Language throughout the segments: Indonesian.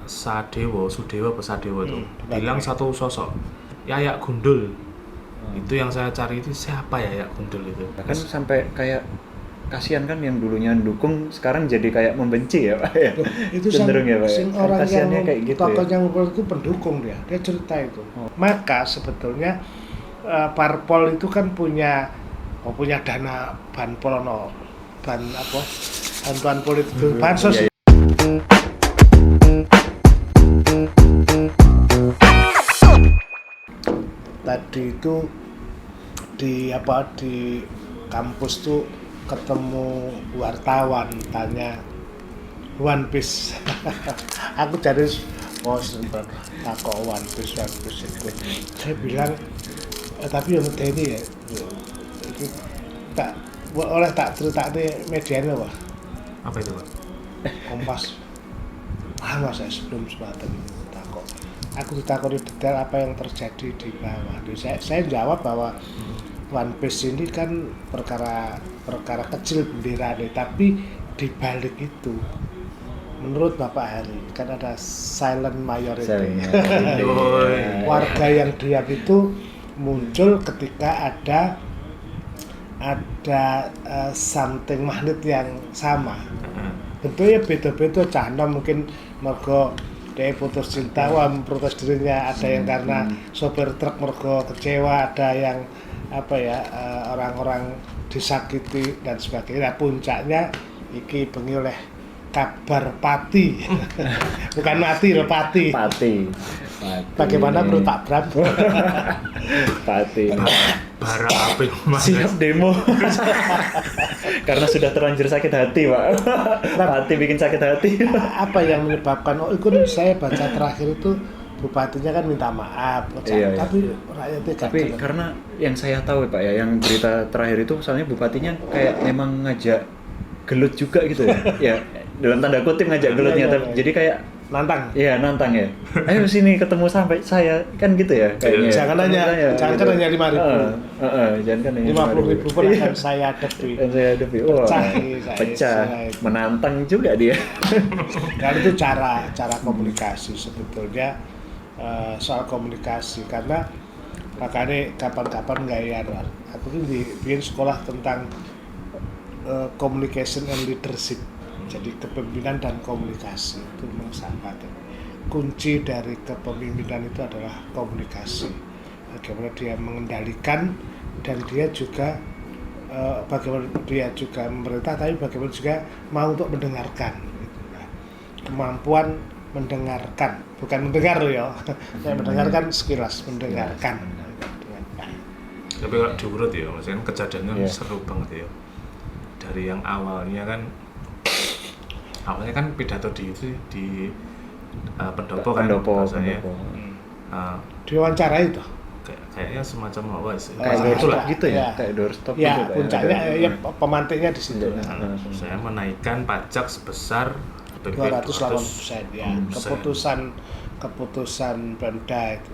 Sudewo itu bilang satu sosok Yayak Gundul. Itu yang saya cari itu siapa Yayak Gundul itu. Kan sampai kayak kasihan kan yang dulunya dukung sekarang jadi kayak membenci ya Pak ya. Itu cenderung ya Pak. orang yang kayak gitu tokoh ya. yang itu pendukung dia cerita itu. Maka sebetulnya parpol itu kan punya dana banpol bantuan politik bansos. Iya. Tadi itu di kampus tuh ketemu wartawan tanya One Piece. Aku jadi sempat takut One Piece itu. Saya bilang tapi yang ini ya itu tak oleh tak cerita di medianya Apa itu Pak? Kompas. Saya sebelum sematan takut. Aku ditakoni detail apa yang terjadi di bawah. Saya jawab bahwa One Piece ini kan perkara kecil bendera nih, tapi di balik itu menurut Bapak Hari kan ada silent majority. Warga yang diam itu muncul ketika ada something magnet yang sama. Tentunya beda-beda, cahna mungkin mergo dia putus cinta, protes dirinya, ada yang karena sopir truk mergo kecewa, ada yang orang-orang disakiti dan sebagainya. Puncaknya iki bengi oleh kabar pati. Bukan mati loh, pati. Bagaimana menurut Pak Bram? Pati. Bara apik Siap demo. Karena sudah terlanjur sakit hati, Pak. Pati bikin sakit hati. Apa yang menyebabkan itu saya baca terakhir itu bupatinya kan minta maaf, tapi rakyatnya tapi karena yang saya tahu Pak ya, yang berita terakhir itu soalnya bupatinya kayak memang ngajak gelut juga gitu ya. Ya, dalam tanda kutip ngajak gelutnya, jadi kayak nantang. Iya, nantang ya. Ayo sini ketemu sampai saya kan gitu ya kayaknya. Jangan hanya 5.000. Jangan kan hanya 50.000 pun akan saya hadapi. Pecah. Menantang juga dia. Dan itu cara komunikasi sebetulnya, soal komunikasi, karena makanya kapan-kapan gaya aku tuh bikin sekolah tentang communication and leadership. Jadi kepemimpinan dan komunikasi itu memang sangat kunci dari kepemimpinan itu adalah komunikasi. Bagaimana dia mengendalikan dan dia juga bagaimana dia juga memerintah, tapi bagaimana juga mau untuk mendengarkan. Kemampuan mendengarkan, bukan mendengar loh ya. Saya mendengarkan sekilas, mendengarkan. Tapi kalau diurut ya, maksudnya kejadiannya seru banget ya. Dari yang awalnya kan pidato di pendopo kan bahasanya. Diwawancarai itu. Kayaknya semacam apa sih? Kayak itulah gitu ya, kayak doorstop ya, gitu. Puncaknya pemantiknya di situ. Saya menaikkan pajak sebesar 280% ya. Keputusan Pemda itu.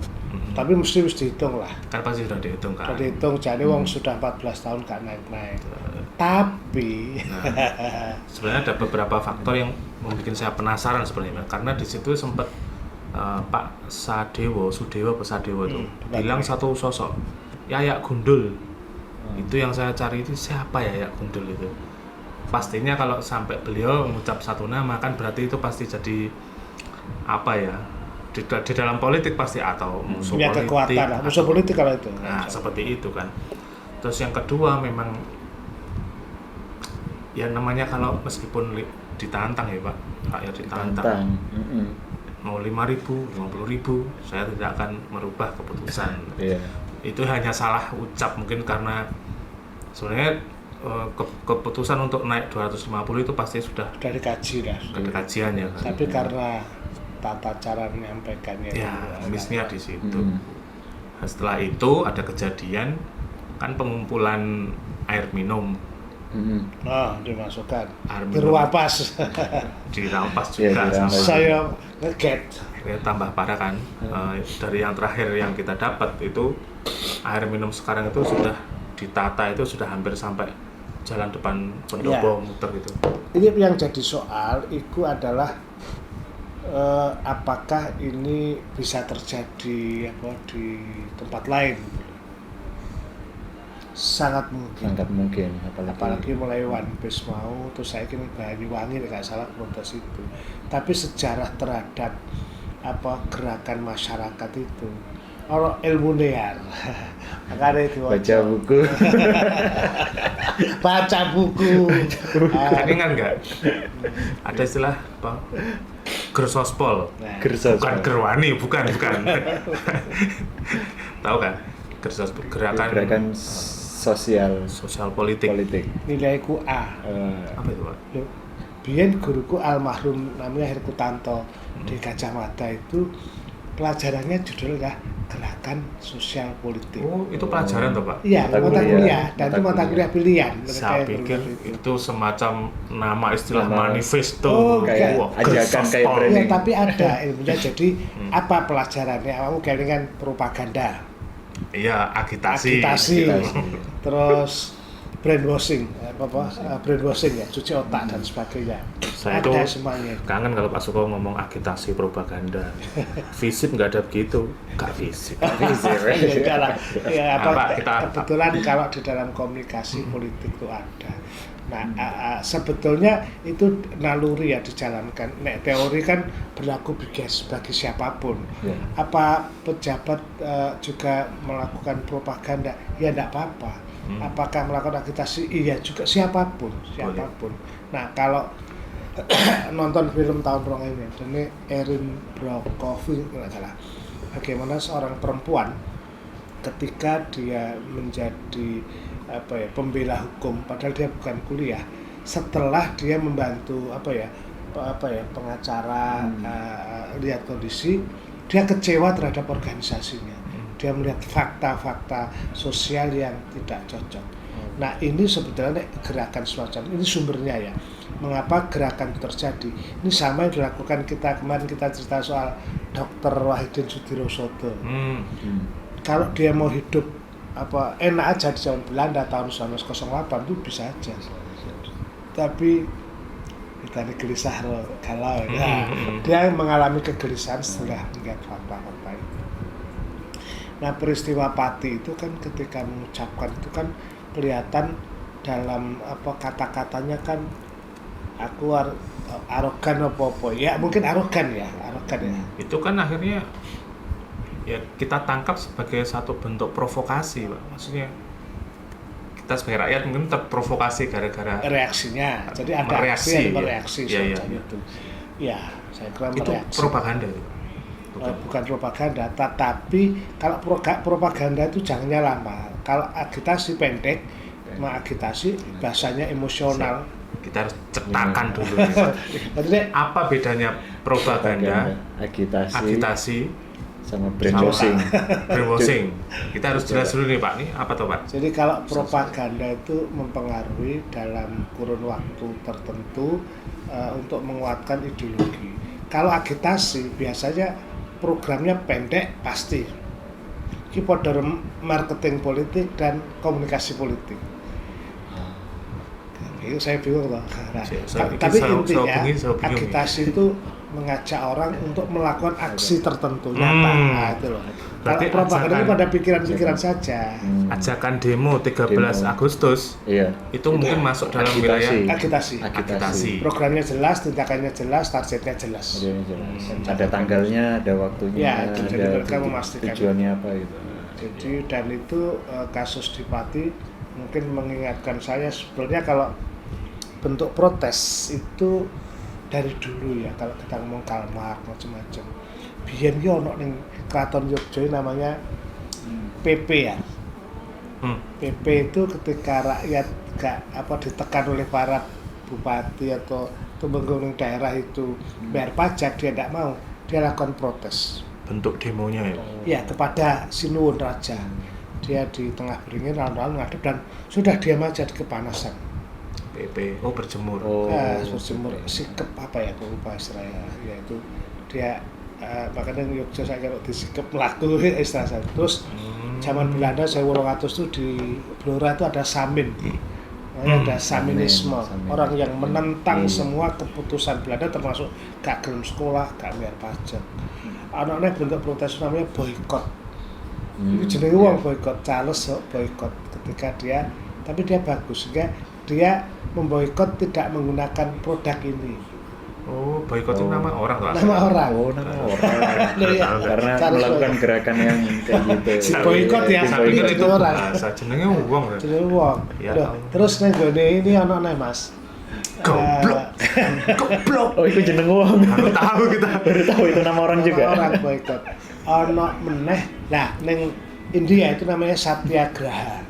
Tapi mesti dihitung lah. Kan pasti sudah dihitung kan. Sudah dihitung, jadi wong sudah 14 tahun gak naik-naik. Tapi sebenarnya ada beberapa faktor yang membuat saya penasaran sebenarnya, karena di situ sempat Pak Sudewo itu bilang satu sosok Yayak Gundul. Itu yang saya cari itu siapa Yayak Gundul itu. Pastinya kalau sampai beliau mengucap satu nama kan berarti itu pasti jadi apa ya, di dalam politik pasti, atau musuh politik, kekuatan lah, musuh politik kalau itu. Nah, seperti itu kan. Terus yang kedua memang ya namanya kalau meskipun ditantang ya Pak, rakyat ditantang. Mau 5.000, 50.000, saya tidak akan merubah keputusan. Itu hanya salah ucap mungkin, karena sebenarnya keputusan untuk naik 250 itu pasti sudah dikaji lah. Ada kajiannya kan. Tapi karena tata cara menyampaikannya misnya di situ. Nah, setelah itu ada kejadian kan pengumpulan air minum. Dimasukkan dirampas. Dirampas juga sama. Saya ngeget. Akhirnya tambah parah kan. Dari yang terakhir yang kita dapat itu air minum sekarang itu sudah ditata, itu sudah hampir sampai jalan depan pendopo muter gitu. Ini yang jadi soal itu adalah apakah ini bisa terjadi di tempat lain? Sangat mungkin. Sangat mungkin, Apalagi mulai One Piece mau, terus saya kini Banyuwangi nggak salah protes itu. Tapi sejarah terhadap gerakan masyarakat itu, orang ilmu liar, makanya itu baca buku. baca buku. Ini kan enggak ada istilah apa? Gersospol. Gersos. Bukan gerwani, bukan. Tahu kan? Gersospol, gerakan sosial politik. Nilaiku A. Apa itu, Pak? Loh, biyen guruku almarhum namanya Herkutanto di Gajah Mada itu pelajarannya judulnya gerakan sosial politik. Oh, itu pelajaran toh, Pak? Iya, mata kuliah dan itu mata kuliah pilihan. Saya pikir itu semacam nama istilah manifesto. Oh, kayak Wah, ajakan kayak gersospol. branding. Ya, tapi ada ilmunya. Jadi apa pelajarannya? Kamu kan propaganda, Iya, agitasi. terus brainwashing, brainwashing ya, cuci otak dan sebagainya. Saya ada tuh semuanya. kangen kalau Pak Suko ngomong agitasi propaganda. FISIP nggak ada begitu, nggak FISIP. Ya, enggak lah. Ya, Apa, kita- kebetulan kalau di dalam komunikasi politik itu ada. Nah, sebetulnya itu naluri ya dijalankan. Nek teori kan berlaku bagi siapapun. Ya. Apa pejabat juga melakukan propaganda? Ya enggak apa-apa. Apakah melakukan agitasi? Iya juga, siapapun. Nah, kalau nonton film tahun 2000 ini Erin Brockovich nggak salah, bagaimana seorang perempuan ketika dia menjadi pembela hukum padahal dia bukan kuliah, setelah dia membantu pengacara lihat kondisi, dia kecewa terhadap organisasinya, dia melihat fakta-fakta sosial yang tidak cocok. Nah, ini sebetulnya gerakan semacam ini sumbernya ya. Mengapa gerakan itu terjadi? Ini sama yang dilakukan kemarin kita cerita soal Dr. Wahidin Sudirosodo. Kalau dia mau hidup enak aja di zaman Belanda tahun 1908 itu bisa aja. Tapi kita ini gelisah galau ya. Dia mengalami kegelisahan setelah melihat fakta-fakta itu. Nah, peristiwa Pati itu kan ketika mengucapkan itu kan kelihatan dalam kata-katanya kan aku arogan apa ya, mungkin arogan ya. Itu kan akhirnya ya kita tangkap sebagai satu bentuk provokasi, Pak. Maksudnya kita sebagai rakyat mungkin terprovokasi gara-gara reaksinya. Jadi ada mereaksi, mereaksi ya. itu. Ya, saya kira Itu mereaksi. propaganda itu. Bukan propaganda, tetapi kalau propaganda itu jangannya lama. Kalau agitasi pendek, mengagitasi bahasanya emosional. Kita harus cetakan dulu. Maksudnya Apa bedanya propaganda, agitasi, sama brainwashing. brainwashing? Kita harus jelas dulu nih, Pak. Nih apa tuh, Pak? jadi kalau propaganda itu mempengaruhi dalam kurun waktu tertentu untuk menguatkan ideologi. Kalau agitasi biasanya programnya pendek pasti. Ini pada marketing politik dan komunikasi politik. Itu saya bingung loh. Nah, tapi intinya agitasi itu mengajak orang untuk melakukan aksi tertentu nyata. Nah, itu loh. Kalau Berarti propaganda itu ajakan- pada pikiran-pikiran saja. Ajakan demo 13 Agustus Iya. itu mungkin masuk dalam wilayah agitasi. Programnya jelas, tindakannya jelas, targetnya jelas. Ada tanggalnya, ada waktunya, Ya, jadi ada mereka memastikan. tujuannya apa gitu. Jadi dan itu kasus di Pati mungkin mengingatkan saya sebetulnya kalau bentuk protes itu dari dulu ya, kalau kita ngomong Karl Marx macam-macam. Biyen ki ono ning Kraton Yogya namanya PP ya. PP itu ketika rakyat gak ditekan oleh para bupati atau tumenggung daerah itu bayar pajak, dia tidak mau, dia lakukan protes. Bentuk demonya ya. Ya, kepada Sinuwun Raja. Dia di tengah beringin lalu ngadep dan sudah diam aja di kepanasan. PP, berjemur. Berjemur, sikep apa ya, aku lupa istilahnya. Yaitu dia makanya Yogyakarta saya kalau disikep melaku istilah saya. Terus zaman Belanda 1800 itu di Blora itu ada Samin. Ada Saminisme, Samin. orang yang menentang Iya. semua keputusan Belanda termasuk gak gelem sekolah, gak bayar pajak. Anaknya bentuk protes namanya boykot. Itu jenenge Iya. wong boykot, Charles boykot ketika dia, tapi dia bagus sehingga dia memboikot tidak menggunakan produk ini. Oh, boykot itu Oh. nama orang tuh. Nama orang. Oh, nama orang. Loh, iya. Karena Charles melakukan boykot. gerakan yang kayak gitu. Si boykot ya, Saya pikir Boykot itu orang. bahasa jenenge wong. ya. Jenenge wong. Ya Loh, Allah. terus ning gone ini ana nih Mas. Goblok. Goblok. Oh, itu jeneng wong. Baru tahu kita. Baru tahu itu nama orang juga. Orang boykot. Ana meneh. Nah, ning India itu namanya Satyagraha.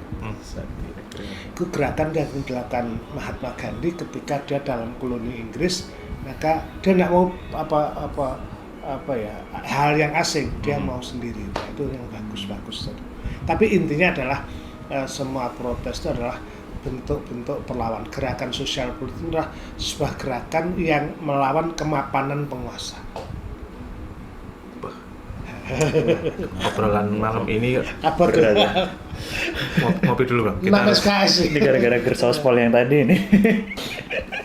Itu gerakan yang dilakukan Mahatma Gandhi ketika dia dalam koloni Inggris, maka dia tidak mau apa ya hal yang asing, dia mau sendiri. Nah, itu yang bagus. Tapi intinya adalah semua protes itu adalah bentuk-bentuk perlawan. Gerakan sosial politik itu adalah sebuah gerakan yang melawan kemapanan penguasa. Obrolan malam ini Apa tuh? ngopi dulu Bang. Nama SKS. Ini gara-gara gersospol yang tadi ini.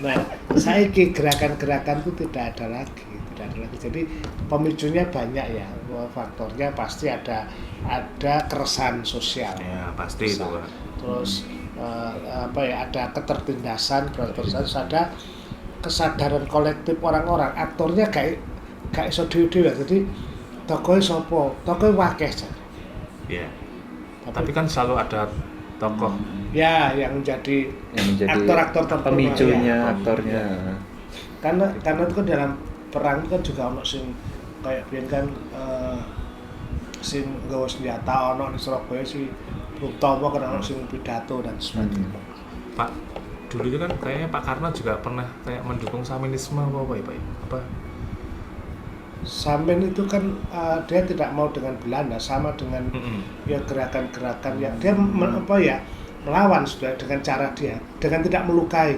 Nah, saya gerakan-gerakan itu tidak ada lagi. Jadi pemicunya banyak ya, faktornya pasti ada keresahan sosial. Ya, pasti itu, Pak. Terus ada ketertindasan, terus ada kesadaran kolektif orang-orang. Aktornya gak iso dhewe-dhewe. Jadi tokoe sapa? Tokoe wakeh jan. Ya. Tapi kan selalu ada tokoh. Ya, yang menjadi aktor-aktor tertentu. pemicunya, Ya. aktornya. Karena itu kan dalam perang itu kan juga ono sing kayak biyen kan sing nggawa senjata ono di Surabaya si Bung Tomo kan ono sing pidato dan sebagainya. Pak, dulu itu kan kayaknya Pak Karno juga pernah kayak mendukung Saminisme apa ya Pak? Apa? Samin itu kan dia tidak mau dengan Belanda, sama dengan ya gerakan-gerakan yang dia melawan sudah dengan cara dia, dengan tidak melukai.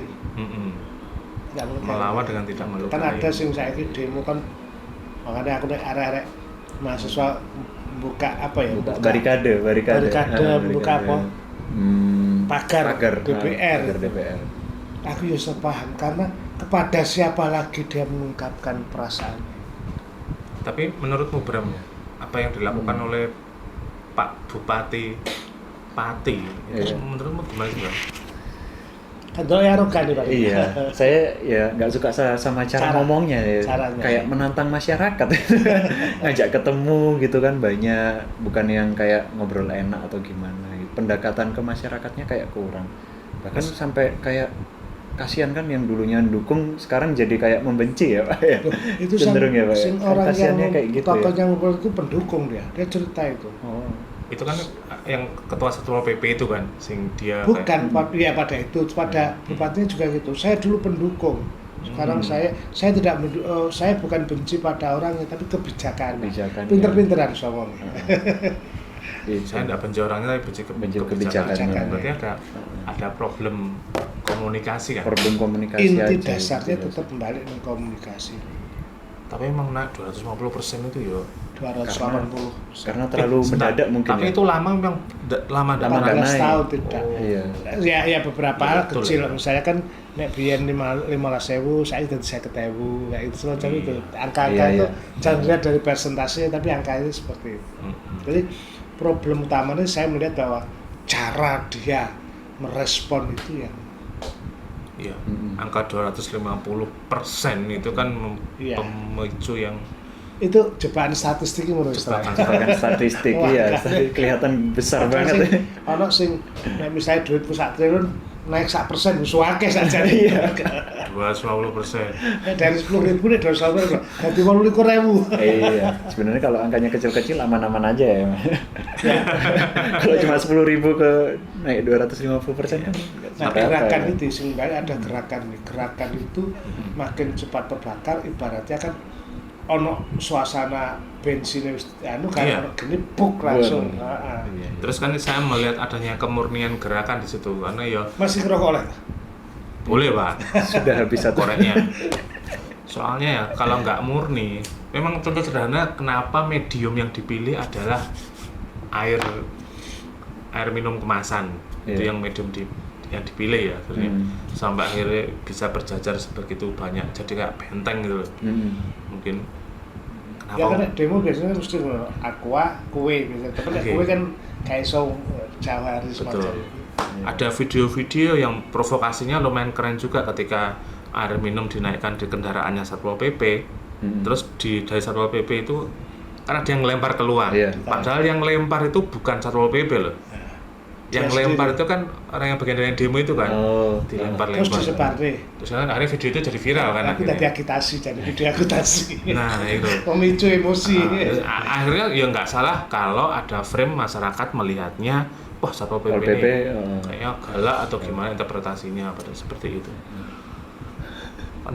Tidak melukai. Melawan dengan tidak melukai. Kan ada sing saiki demo kan, makanya aku nek arek-arek mahasiswa buka barikade, buka apa? Pagar DPR. Pagar DPR. Aku ya sepaham karena kepada siapa lagi dia mengungkapkan perasaan. Tapi menurutmu Bram, apa yang dilakukan oleh Pak Bupati Pati, itu menurutmu gimana sih Bram? Kan ya arogan nih Pak. Iya, saya ya nggak suka sama cara ngomongnya ya. Caranya. Kayak menantang masyarakat. Ngajak ketemu gitu kan banyak, bukan yang kayak ngobrol enak atau gimana. Pendekatan ke masyarakatnya kayak kurang. Bahkan sampai kayak kasihan kan yang dulunya dukung sekarang jadi kayak membenci ya Pak ya. Itu cenderung ya Pak. sing orang yang Kasihannya kayak gitu ya. tokohnya ngobrol itu pendukung dia cerita itu. Oh. Itu kan yang ketua satpol PP itu kan, sing dia Bukan pada itu, pada bupatinya juga gitu. Saya dulu pendukung. Sekarang saya tidak saya bukan benci pada orangnya tapi kebijakannya. Pinter-pinteran ngomong. saya tidak benci orangnya tapi benci kebijakan. Berarti ada problem komunikasi kan. Problem komunikasi Inti aja. dasarnya gitu. tetap kembali ke komunikasi. Tapi emang naik 250% itu ya. 280. Karena terlalu mendadak mungkin. Tapi ya. itu lama memang lama Lama dapat. naik. 15 tahun tidak. Iya. Ya beberapa Ya, hal betul, kecil. ya. Misalnya kan nek biyen 15.000, saya jadi 50.000 kayak itu semacam itu. Angka-angka Iya, itu iya. jangan dilihat dari persentase tapi angka itu seperti itu. Jadi problem utamanya saya melihat bahwa cara dia merespon itu ya Iya. Angka 250% itu kan Iya. pemicu yang itu jebakan statistik menurut saya. Bahkan statistik Wah, ya, kan. kelihatan besar Ada banget. sing- Ono sing nek misalnya duitku 1 triliun naik 1% wis akeh saja. Iya. 250%. Dari 10.000 nih 250.000 jadi 18.000. Iya, sebenarnya kalau angkanya kecil-kecil aman-aman aja ya. Kalau cuma 10.000 ke naik 250% kan. Nah, nggak apa-apa gerakan ya. itu sebenarnya ada gerakan nih. Gerakan itu makin cepat terbakar ibaratnya kan ono suasana bensin kan Iya. ono gini buk langsung. Waduh. Heeh. Iya. Terus kan saya melihat adanya kemurnian gerakan di situ karena ya Masih ngerokok oleh. boleh Pak Sudah habis satu. koreknya. Soalnya ya kalau nggak murni, memang contoh sederhana kenapa medium yang dipilih adalah air minum kemasan itu Iya. yang medium yang dipilih ya akhirnya sampai akhirnya bisa berjajar sebegitu banyak jadi kayak benteng gitu loh. Mungkin Ya kan kenapa demo biasanya kan mesti ngono, aqua, kue biasanya. Tapi nek Oke. kue kan kayak iso jawari semacam betul. itu. Ada video-video yang provokasinya lumayan keren juga ketika air minum dinaikkan di kendaraannya Satpol PP. Terus dari Satpol PP itu karena dia yang ngelempar keluar. Iya. Padahal yang lempar itu bukan Satpol PP loh. Yang Dia lempar sendiri. itu kan orang yang bagian dari demo itu kan. Oh, Dilempar-lempar. Terus disebar deh. Terus kan akhirnya video itu jadi viral kan Tapi tadi akhirnya. agitasi, jadi video agitasi. Nah, itu. Memicu emosi. Terus akhirnya ya nggak salah kalau ada frame masyarakat melihatnya, wah Satpol PP, LPP, ini kayaknya galak atau gimana interpretasinya pada seperti itu. Kan,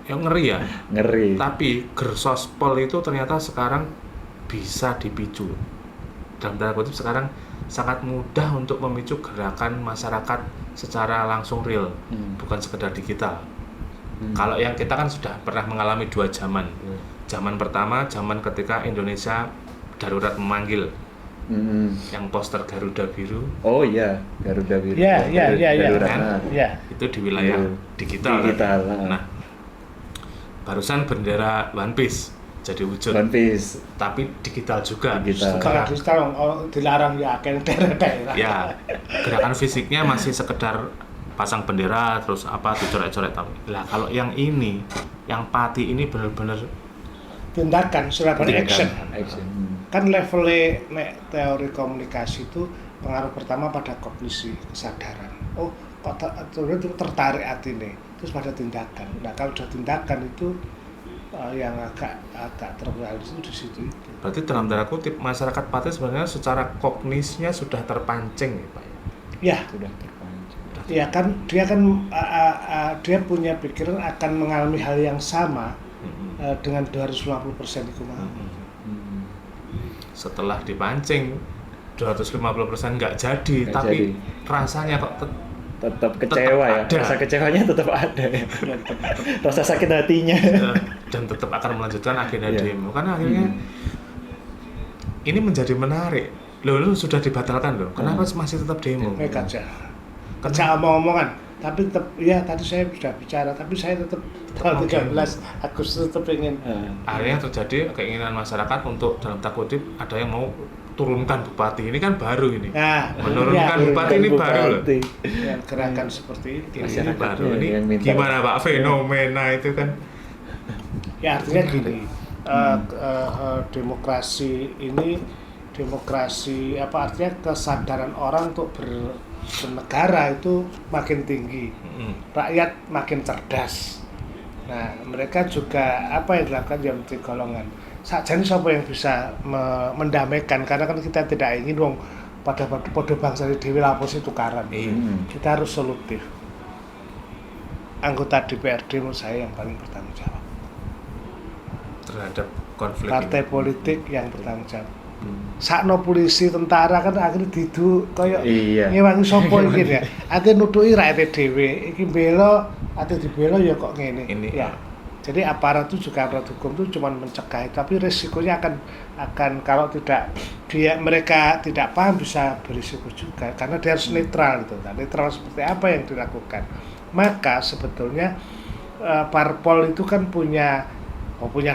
yang ngeri ya. ngeri. Tapi gersospol itu ternyata sekarang bisa dipicu. Dalam tanda kutip sekarang sangat mudah untuk memicu gerakan masyarakat secara langsung real, bukan sekedar digital. Kalau yang kita kan sudah pernah mengalami 2 zaman. Zaman pertama, zaman ketika Indonesia darurat memanggil, yang poster Garuda Biru Oh iya, Garuda Biru. Iya, Darurat. kan? Ya. itu di wilayah Iya. digital. Digital, Kan? Nah, barusan bendera One Piece jadi wujud, One Piece. tapi digital juga. Digital. Kalau digital dilarang ya akan daerah-daerah. Ya, gerakan fisiknya masih sekedar pasang bendera terus apa dicoret-coret tapi. Lah kalau yang ini, yang Pati ini benar-benar Tindakan, Surabaya action. Action. Kan levelnya nek teori komunikasi itu pengaruh pertama pada kognisi, kesadaran. Oh, kok tertarik hati nih, terus pada tindakan. Nah kalau udah tindakan itu yang agak terrealistis itu di situ. berarti dalam tanda kutip masyarakat Pati sebenarnya secara kognisnya sudah terpancing ya Pak. Ya, Sudah terpancing. ya kan dia punya pikiran akan mengalami hal yang sama dengan 250% itu mau. Setelah dipancing 250% nggak jadi, Nggak tapi jadi. rasanya kok Tetap kecewa ya. ada. Rasa kecewanya tetap ada ya. Rasa sakit hatinya. dan tetap akan melanjutkan agenda Iya. demo karena akhirnya ini menjadi menarik. Loh, sudah dibatalkan loh. Kenapa masih tetap demo? Mereka kerja omong-omongan, tapi tetap ya tadi saya sudah bicara, tapi saya tetap tanggal 13 Agustus tetap ingin. Akhirnya terjadi keinginan masyarakat untuk dalam tanda kutip ada yang mau turunkan bupati. Ini kan baru ini. Nah, Menurunkan ya, bupati ini baru loh. yang gerakan seperti itu. Ini Masyarakat baru. yang Ini minta. gimana Pak fenomena itu kan? Ya artinya gini, demokrasi ini apa artinya kesadaran orang untuk bernegara itu makin tinggi, rakyat makin cerdas. Nah mereka juga apa yang dilakukan yang menjadi golongan. Sajane siapa yang bisa mendamaikan karena kan kita tidak ingin wong pada bangsa dhewe lapos tukaran. Kita harus solutif. Anggota DPRD menurut saya yang paling bertanggung jawab. Terhadap konflik Partai ini. politik yang bertanggung jawab. Sakno polisi tentara kan akhirnya didu kaya Iya. ngewangi sapa iki ya. Akhirnya nuduki rakyat dhewe. Iki bela ate dibela ya kok ngene. Ini, Ya. Jadi aparat itu juga aparat hukum itu cuma mencegah, tapi risikonya akan kalau tidak mereka tidak paham bisa berisiko juga karena dia harus netral itu. Nah, netral seperti apa yang dilakukan. Maka sebetulnya parpol itu kan punya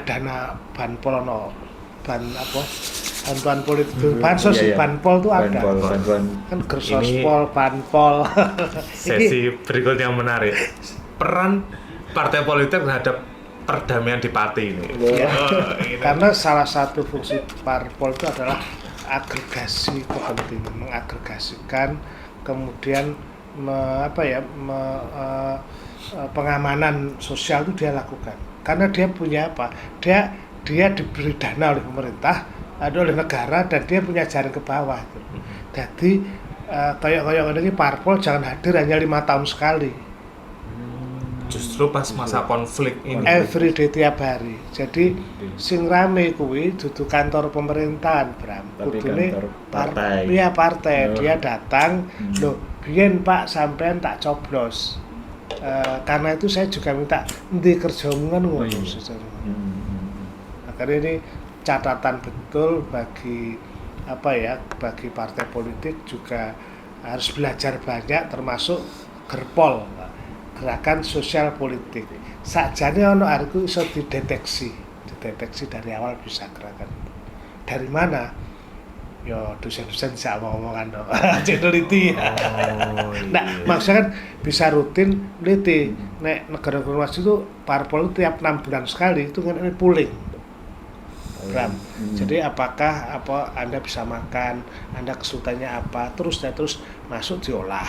dana banpol bantuan politik itu bansos Iya, iya. banpol itu ada Bantuan. kan gersospol banpol Sesi berikutnya menarik. Peran partai politik terhadap perdamaian di Pati ini. Ya. Ini. Karena salah satu fungsi parpol itu adalah agregasi kepentingan, mengagregasikan, kemudian pengamanan sosial itu dia lakukan. Karena dia punya apa? Dia diberi dana oleh pemerintah, oleh negara, dan dia punya jaring ke bawah. Jadi kayak ini parpol jangan hadir hanya 5 tahun sekali. Justru pas masa konflik ini. Everyday tiap hari. Jadi sing rame kuwi dudu kantor pemerintahan, Bram. Tapi Kudune kantor partai. Iya, partai. Oh. Dia datang, loh, biyen Pak sampean tak coblos. Karena itu saya juga minta endi kerjamu kan ngono. Karena ini catatan betul bagi bagi partai politik juga harus belajar banyak termasuk gerpol, gerakan sosial politik. Sakjane ono arku iso dideteksi dari awal bisa gerakan. Dari mana? Yo dosen-dosen bisa ngomong-ngomongan dong. Cek neliti. Nah, maksudnya kan bisa rutin neliti. Nek negara reformasi itu parpol itu tiap 6 bulan sekali itu kan pooling. Jadi apakah Anda bisa makan, Anda kesulitannya apa, terus masuk diolah.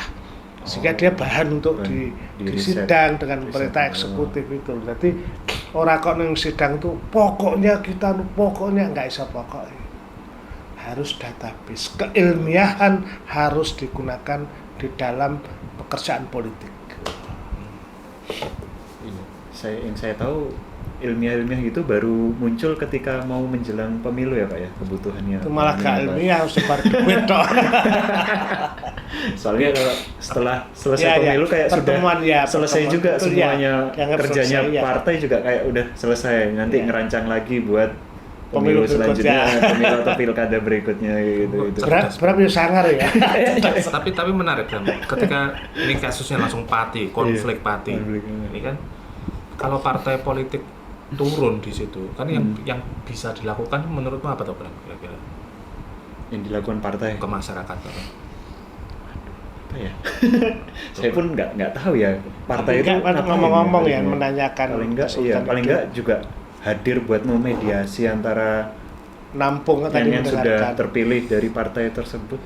Sehingga dia bahan untuk disidang dengan pemerintah eksekutif itu. Jadi orang kok nang sidang tuh pokoknya nggak bisa pokoknya. Harus database, keilmiahan harus digunakan di dalam pekerjaan politik. Yang saya tahu ilmiah gitu baru muncul ketika mau menjelang pemilu ya Pak ya, kebutuhannya. Itu malah gak ilmiah, sebar duit toh. Soalnya kalau setelah selesai pemilu kayak pertemuan, sudah selesai juga semuanya, kerjanya selesai, partai juga kayak udah selesai, nanti ngerancang lagi buat pemilu selanjutnya, pemilu atau pilkada berikutnya gitu. Berapa ya sangar ya. tapi menarik kan, ketika ini kasusnya langsung konflik party. Ini kan kalau partai politik turun di situ kan yang bisa dilakukan menurutmu apa tuh Bram kira-kira? Yang dilakukan partai ke masyarakat apa ya? Saya pun nggak tahu ya partai itu ngomong-ngomong ya menanyakan paling nggak juga hadir buat memediasi antara nampung yang sudah terpilih dari partai tersebut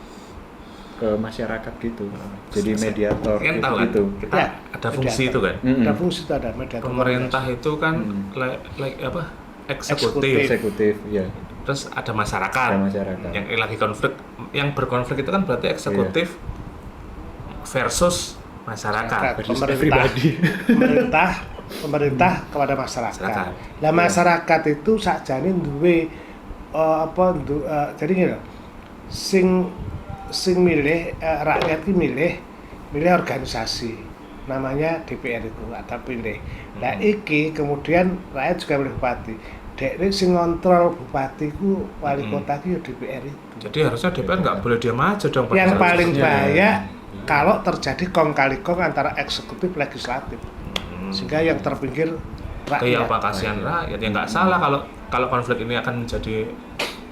ke masyarakat gitu. Jadi mediator kan tahu gitu. Kita ada fungsi itu kan. Ada fungsi itu, ada mediator. Pemerintah itu kan eksekutif ya. Terus ada masyarakat. Yang lagi konflik, yang berkonflik itu kan berarti eksekutif versus masyarakat. Pemerintah kepada masyarakat. Lah masyarakat itu sakjane duwe jadi ngene lho. Sing milih rakyat ki milih organisasi. Namanya DPR itu ada pilih. Lah iki kemudian rakyat juga milih bupati. Dekne sing ngontrol bupati ku wali kota ki ya DPR itu. Jadi harusnya DPR nggak boleh diam aja dong. Yang paling bahaya kalau terjadi kong kali kong antara eksekutif legislatif. Sehingga yang terpinggir rakyat. Kayak apa kasihan rakyat? Ya nggak salah kalau konflik ini akan menjadi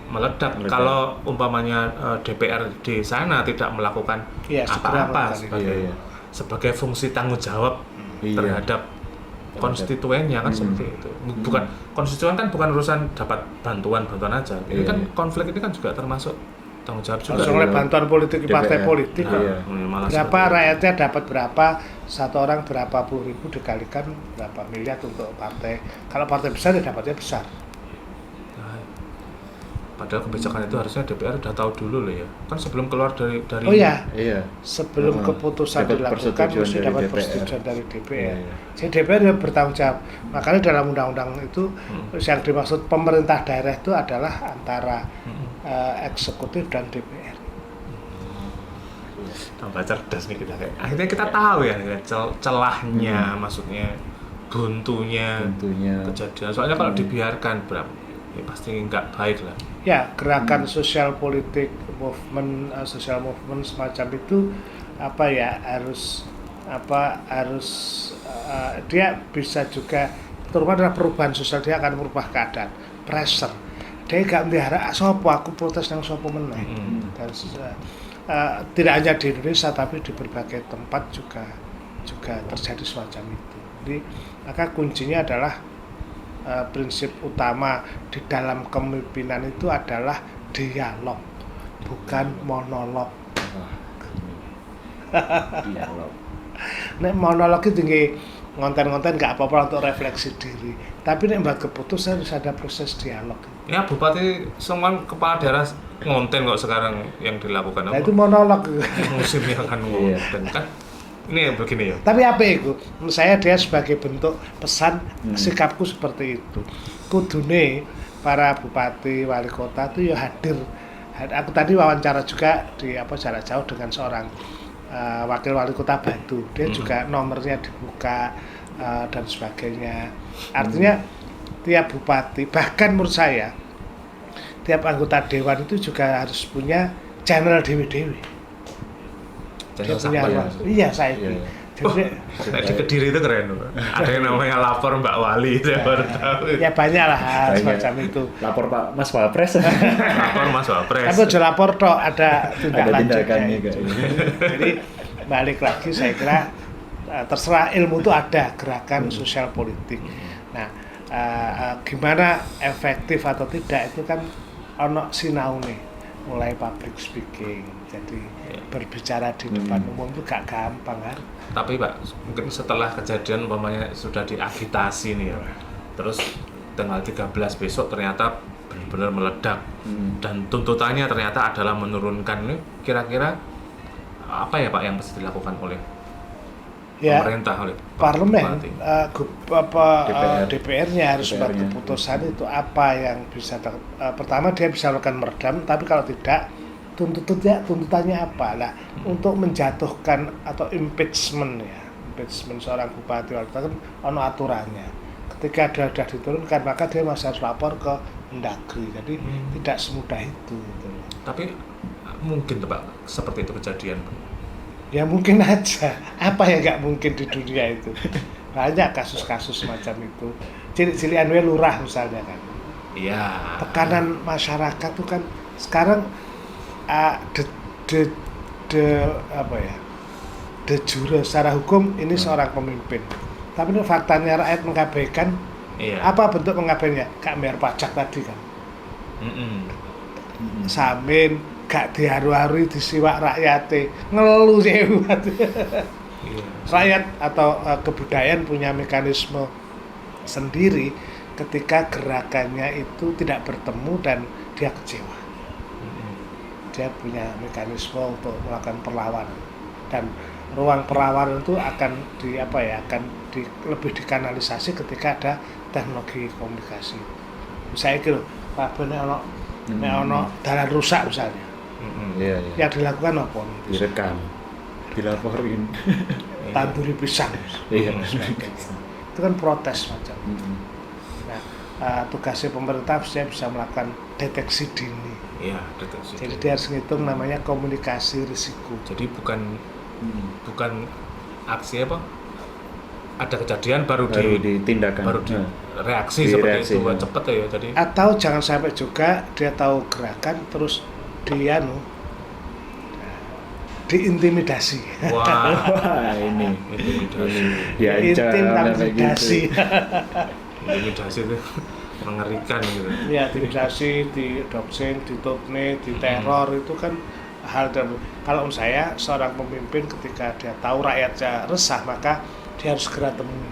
meledak. Kalau umpamanya DPR di sana tidak melakukan apa-apa sebagai fungsi tanggung jawab terhadap konstituennya kan seperti itu. Bukan konstituen kan bukan urusan dapat bantuan aja. Ini kan konflik ini kan juga termasuk tanggung jawab juga. Oleh bantuan politik di partai politik. Berapa rakyatnya dapat berapa, satu orang berapa puluh ribu dikalikan berapa miliar untuk partai. Kalau partai besar ya dapatnya besar. Padahal kebijakan itu harusnya DPR udah tahu dulu loh ya. Kan sebelum keluar dari Oh iya. Sebelum keputusan dilakukan mesti dapat persetujuan dari DPR. Jadi DPR ya bertanggung jawab. Makanya dalam undang-undang itu yang dimaksud pemerintah daerah itu adalah antara eksekutif dan DPR. Tambah cerdas nih kita kayak. Akhirnya kita tahu ya celahnya, maksudnya buntunya kejadian. Soalnya kalau dibiarkan ya pasti nggak baik lah. Ya, gerakan sosial politik, social movement semacam itu harus dia bisa juga terutama adalah perubahan sosial, dia akan merubah keadaan, pressure. Dia gak melihara sopo aku protes nang sopo meneh. Dan tidak hanya di Indonesia tapi di berbagai tempat juga terjadi semacam itu. Jadi maka kuncinya adalah prinsip utama di dalam kepemimpinan itu adalah dialog, bukan monolog. Dialog. Nek monolog itu tinggi ngonten-ngonten nggak apa-apa untuk refleksi diri. Tapi nek buat keputusan harus ada proses dialog. Ya Bupati Songon kepala daerah ngonten kok sekarang yang dilakukan. Nah itu monolog. Musimnya kan ngonten kan. Ini begini ya. Tapi apa itu? Menurut saya dia sebagai bentuk pesan sikapku seperti itu. Kudune para bupati, wali kota itu ya hadir. Aku tadi wawancara juga di jarak jauh dengan seorang wakil wali kota Batu. Dia juga nomornya dibuka dan sebagainya. Artinya tiap bupati, bahkan menurut saya tiap anggota dewan itu juga harus punya channel dewi-dewi. dia Jasa punya Sakti. ruang. Iya saya Iya, iya. jadi Nah, di Kediri itu keren loh. Ada yang namanya lapor Mbak Wali, saya baru tahu. ya banyak lah Banyak. semacam itu. Lapor Pak Mas Wapres. Lapor Mas Wapres. Tapi udah lapor toh ada tindak Ada lanjutnya tindakannya, itu. Kak. Jadi balik lagi saya kira terserah ilmu itu ada gerakan sosial politik. Nah, gimana efektif atau tidak itu kan ono sinaune, mulai public speaking. Jadi berbicara di depan umum itu gak gampang kan. Tapi Pak, mungkin setelah kejadian umpamanya sudah diagitasi nih ya. Terus tanggal 13 besok ternyata benar-benar meledak dan tuntutannya ternyata adalah menurunkan ini, kira-kira apa ya Pak yang mesti dilakukan oleh Ya, pemerintah, oleh Pak parlemen, Bupati? DPR-nya harus buat DPR-nya. keputusan itu apa yang bisa pertama dia bisa melakukan meredam, tapi kalau tidak tuntutannya apa lah untuk menjatuhkan atau impeachment seorang bupati wali kota kan ono aturannya. Ketika dia sudah diturunkan maka dia masih harus lapor ke Mendagri, jadi tidak semudah itu gitu loh. Tapi mungkin tuh Pak seperti itu kejadian Pak. Ya mungkin aja, apa yang nggak mungkin di dunia itu. Banyak kasus-kasus semacam itu. Cilik-cilikan we lurah misalnya kan. Iya. Tekanan masyarakat tuh kan sekarang de jure secara hukum ini seorang pemimpin. Tapi ini faktanya rakyat mengabaikan. Iya. Apa bentuk mengabaikannya? Gak bayar pajak tadi kan. Samin gak diharu-harui disiwak rakyate, ngeluh sewat. Iya. Rakyat atau kebudayaan punya mekanisme sendiri ketika gerakannya itu tidak bertemu dan dia kecewa. Dia punya mekanisme untuk melakukan perlawanan dan ruang perlawanan itu akan lebih dikanalisasi ketika ada teknologi komunikasi. Misalnya gitu, Pak Ben ono dalan rusak misalnya. Iya, iya. Yang dilakukan apa? Direkam, dilaporin. Tanduri pisang. Iya. Itu kan protes macam. Nah, tugasnya pemerintah harusnya bisa melakukan deteksi dini. Iya, deteksi. Jadi dia harus ngitung namanya komunikasi risiko. Jadi bukan aksi apa? Ada kejadian baru ditindakan. baru di reaksi Di seperti reaksi, itu ya. cepet ya. Jadi Atau jangan sampai juga dia tahu gerakan terus diintimidasi. wah, Wah, ini intimidasi. diancam kayak Intimidasi. gitu. Intimidasi itu mengerikan gitu. Ya, intimidasi, di doxing, ditutne, diteror itu kan hal kalau saya seorang pemimpin ketika dia tahu rakyatnya resah maka dia harus segera temui,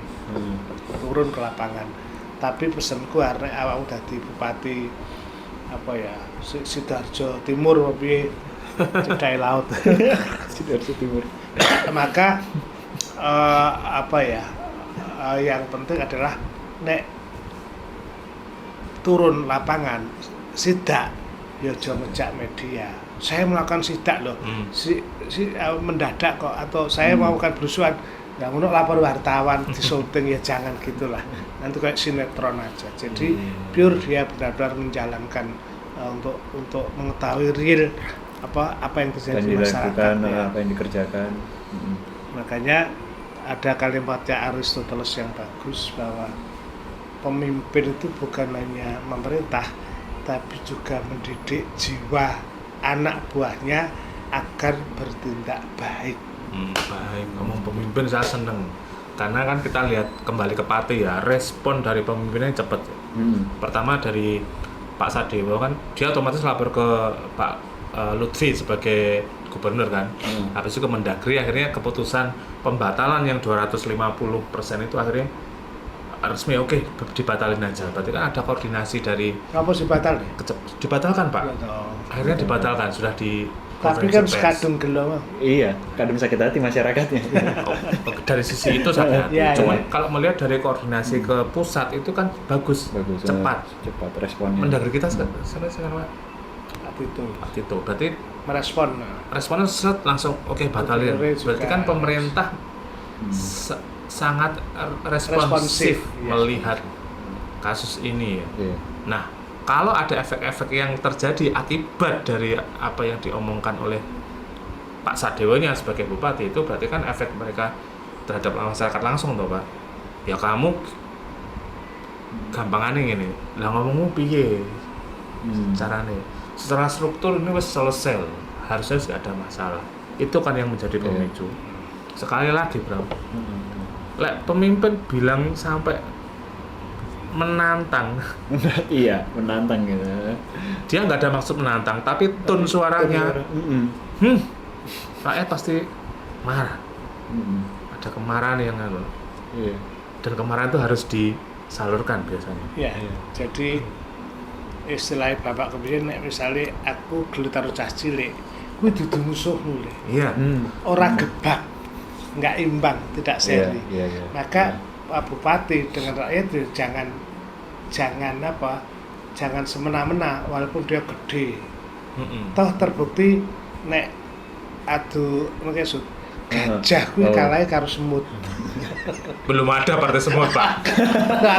turun ke lapangan. Tapi pesanku karena awak udah di bupati Sidoarjo Timur piye Cedai Laut. Sidoarjo Timur. Maka yang penting adalah nek turun lapangan sidak ya aja ngejak media. Saya melakukan sidak loh. Mendadak kok atau saya melakukan berusuhan. Nggak mau lapor wartawan di syuting ya jangan gitulah. Nanti kayak sinetron aja. Jadi pure dia benar-benar menjalankan untuk mengetahui real apa yang terjadi Dan di masyarakat. dilakukan apa yang dikerjakan. Makanya ada kalimatnya Aristoteles yang bagus bahwa pemimpin itu bukan hanya memerintah tapi juga mendidik jiwa anak buahnya agar bertindak baik. Baik, ngomong pemimpin saya seneng karena kan kita lihat kembali ke Pati ya, respon dari pemimpinnya cepat. Pertama dari Pak Sadewo kan dia otomatis lapor ke Pak Lutfi sebagai gubernur kan. Habis itu ke Mendagri, akhirnya keputusan pembatalan yang 250% itu akhirnya resmi dibatalin aja. Berarti kan ada koordinasi dari Kamu dibatal nih? dibatalkan Pak. Akhirnya dibatalkan sudah di Tapi kan sekadung gelo. Iya, kadang sakit hati masyarakatnya. Dari sisi itu sangat. Ya, Cuman ya. kalau melihat dari koordinasi ke pusat itu kan bagus, cepat. Cepat responnya. Mendagri kita sekarang Itu berarti merespon. responnya langsung batalin. Gubernur juga Berarti kan pemerintah sangat responsif Iya. melihat kasus ini ya. Iya. Nah, kalau ada efek-efek yang terjadi akibat dari apa yang diomongkan oleh Pak Sadewonya sebagai bupati itu berarti kan efek mereka terhadap masyarakat langsung toh Pak. Ya kamu gampangannya gini, lah ngomongmu piye caranya. Secara struktur ini wis selesai, harusnya tidak ada masalah. Itu kan yang menjadi pemicu. Sekali lagi bro, lek pemimpin bilang sampai menantang, Iya, menantang gitu. dia nggak ada maksud menantang, tapi tone suaranya, rakyat pasti marah. Ada kemarahan yang Iya. dan kemarahan itu harus disalurkan biasanya. Ya, jadi istilah bapak kemudian misalnya aku gelitar cah cilik, kuwi dudu musuhmu le. Iya. Ora gebak, nggak imbang, tidak seri. Iya. Maka Pak Bupati dengan rakyat itu jangan semena-mena walaupun dia gede. Toh terbukti nek adu maksud gajah kuwi kalahe karo semut. Belum ada partai semut Pak.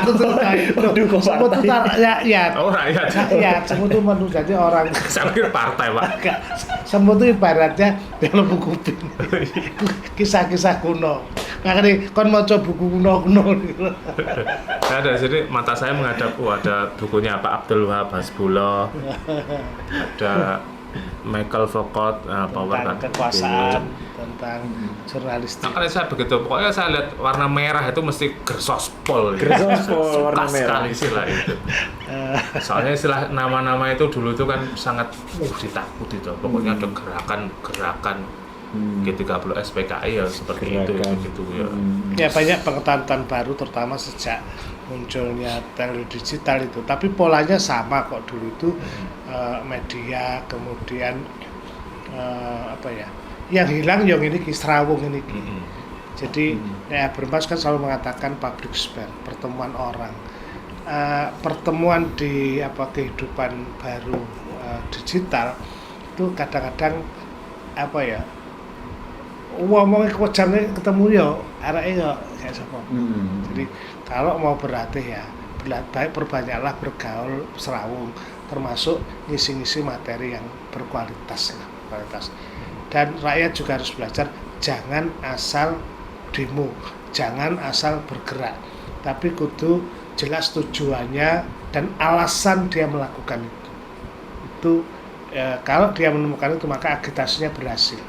Aku tuh Waduh, kok semut itu partai? rakyat. Oh rakyat. Rakyat, semut itu manusia jadi orang. Saya pikir partai Pak. Enggak, semut itu ibaratnya dalam buku kuping. Kisah-kisah kuno. Makanya kon maca buku kuno-kuno gitu. Saya dari sini mata saya menghadap, ada bukunya Pak Abdul Wahab Hasbullah, ada Michael Foucault, Power Tentang kan. kekuasaan, tentang jurnalistik. Makanya saya begitu, pokoknya saya lihat warna merah itu mesti gersospol. Gersospol, Suka warna merah. sekali istilah itu. Soalnya istilah nama-nama itu dulu itu kan sangat ditakuti tuh. Pokoknya ada gerakan G30 SPKI ya seperti Gerakan. itu gitu ya. Ya banyak pengetahuan baru terutama sejak munculnya teknologi digital itu. Tapi polanya sama kok dulu itu media kemudian yang hilang yang ini Serawung ini. Jadi Bermas kan selalu mengatakan public sphere, pertemuan orang. Pertemuan di kehidupan baru digital itu kadang-kadang ngomongnya kejamnya ketemu ya arahnya ya kayak siapa. Jadi kalau mau berlatih ya baik perbanyaklah bergaul serawung, termasuk ngisi-ngisi materi yang berkualitas lah, kualitas. Dan rakyat juga harus belajar jangan asal demo, jangan asal bergerak, tapi kudu jelas tujuannya dan alasan dia melakukan itu. Kalau dia menemukan itu maka agitasinya berhasil.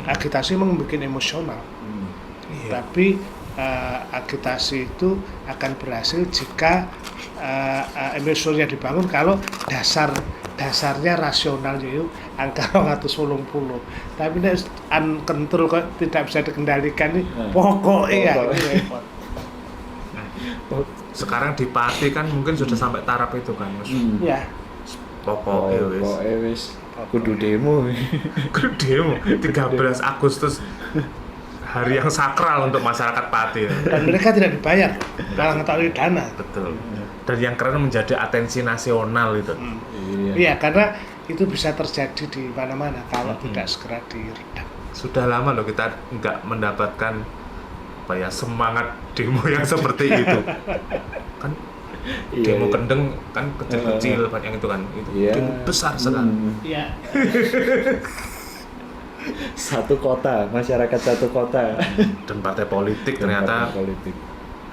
Agitasi memang bikin emosional, tapi agitasi itu akan berhasil jika emosionalnya dibangun kalau dasarnya rasional yaitu angka 280. Tapi nek uncontrol kok tidak bisa dikendalikan nih pokoknya ya. Sekarang di Pati kan mungkin sudah sampai taraf itu kan Mas. Ya. Pokoknya wis kudu demo. Kudu demo 13 Agustus, hari yang sakral untuk masyarakat Pati. Dan mereka tidak dibayar, malah ngetahui dana. Betul. Dan yang keren menjadi atensi nasional itu. Iya, karena itu bisa terjadi di mana-mana kalau tidak segera diredam. Sudah lama loh kita nggak mendapatkan semangat demo yang seperti itu. Kan demo Kendeng kan kecil-kecil banyak itu kan. Itu demo besar sekali. Iya. Satu kota, masyarakat satu kota. Dan partai politik ternyata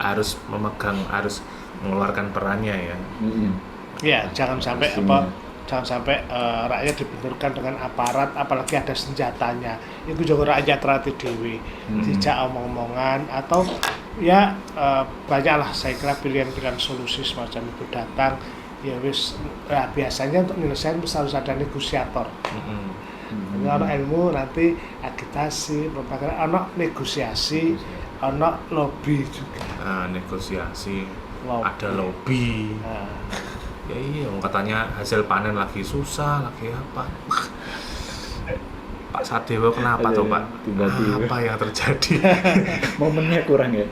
harus mengeluarkan perannya ya. Ya, jangan sampai rakyat dibenturkan dengan aparat, apalagi ada senjatanya. Itu juga rakyat rati dewi, tidak omong-omongan atau banyaklah saya kira pilihan-pilihan solusi semacam itu datang. Ya wis, biasanya untuk menyelesaikan harus ada negosiator. Kalau ilmu nanti agitasi, propaganda, ono negosiasi, ono lobby juga. Negosiasi, ada lobby. Ya iya, katanya hasil panen lagi susah, lagi apa? Pak Sadewo kenapa tuh Pak? Tiba-tiba. Apa yang terjadi? Momennya kurang ya.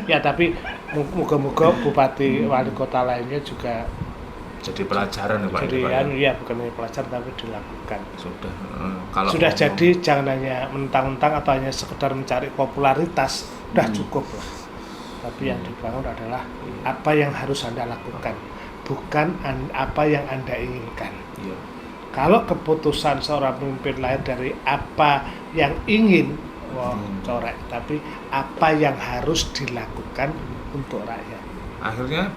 Ya tapi moga-moga bupati wali kota lainnya juga jadi pelajaran ya Pak. jadi ya, Pak, ya bukan hanya pelajaran tapi dilakukan. Kalau sudah jadi jangan hanya mentang-mentang atau hanya sekedar mencari popularitas, sudah cukup lah. Tapi yang dibangun adalah apa yang harus Anda lakukan, bukan apa yang Anda inginkan. Iya. Kalau keputusan seorang pemimpin lahir dari apa yang ingin, wah corek, tapi apa yang harus dilakukan untuk rakyat. Akhirnya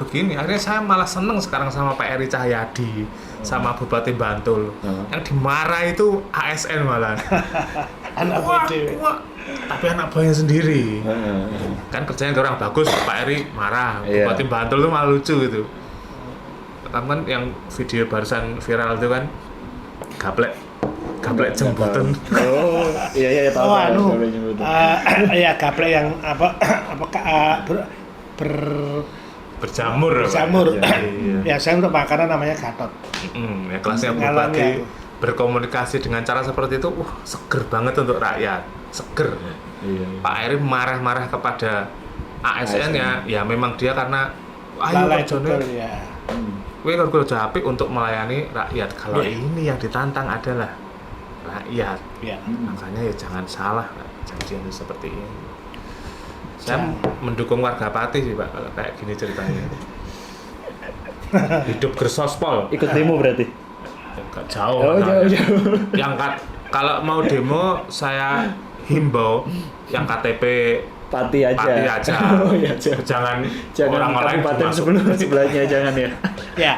saya malah seneng sekarang sama Pak Eri Cahyadi sama Bupati Bantul. Yang dimarah itu ASN malah. Anak PD. Wah, tapi anak buahnya sendiri. Kan kerjanya orang bagus, Pak Eri marah. Iya. Bupati Bantul tuh malah lucu gitu. Kan yang video barusan viral itu kan gaplek jembutan. Oh, iya tahu. Oh, tahu, gaplek jembutan. Ya gaplek yang Berjamur. Iya. Ya saya untuk makanan namanya Gatot. Ya kelasnya Ngalami Bupati aku. berkomunikasi dengan cara seperti itu, seger banget untuk rakyat, seger. Iya. Pak Eri marah-marah kepada ASN-nya, ya memang dia karena Lalai kerjane betul ya. kowe kerja apik untuk melayani rakyat. Kalau Iya. ini yang ditantang adalah rakyat. Ya. Makanya ya jangan salah janjian seperti ini. Saya mendukung warga Pati sih Pak kalau kayak gini ceritanya. Hidup gersospol. Ikut demo berarti? Enggak jauh. Oh, jauh. Yang kalau mau demo saya himbau yang KTP Pati aja. Oh, iya, Jangan jangan orang-orang kabupaten sebelahnya jangan ya. Ya,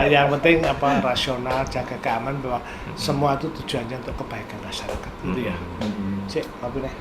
yang penting rasional, jaga keamanan bahwa semua itu tujuannya untuk kebaikan masyarakat. Gitu ya. Cek, ngopi nih.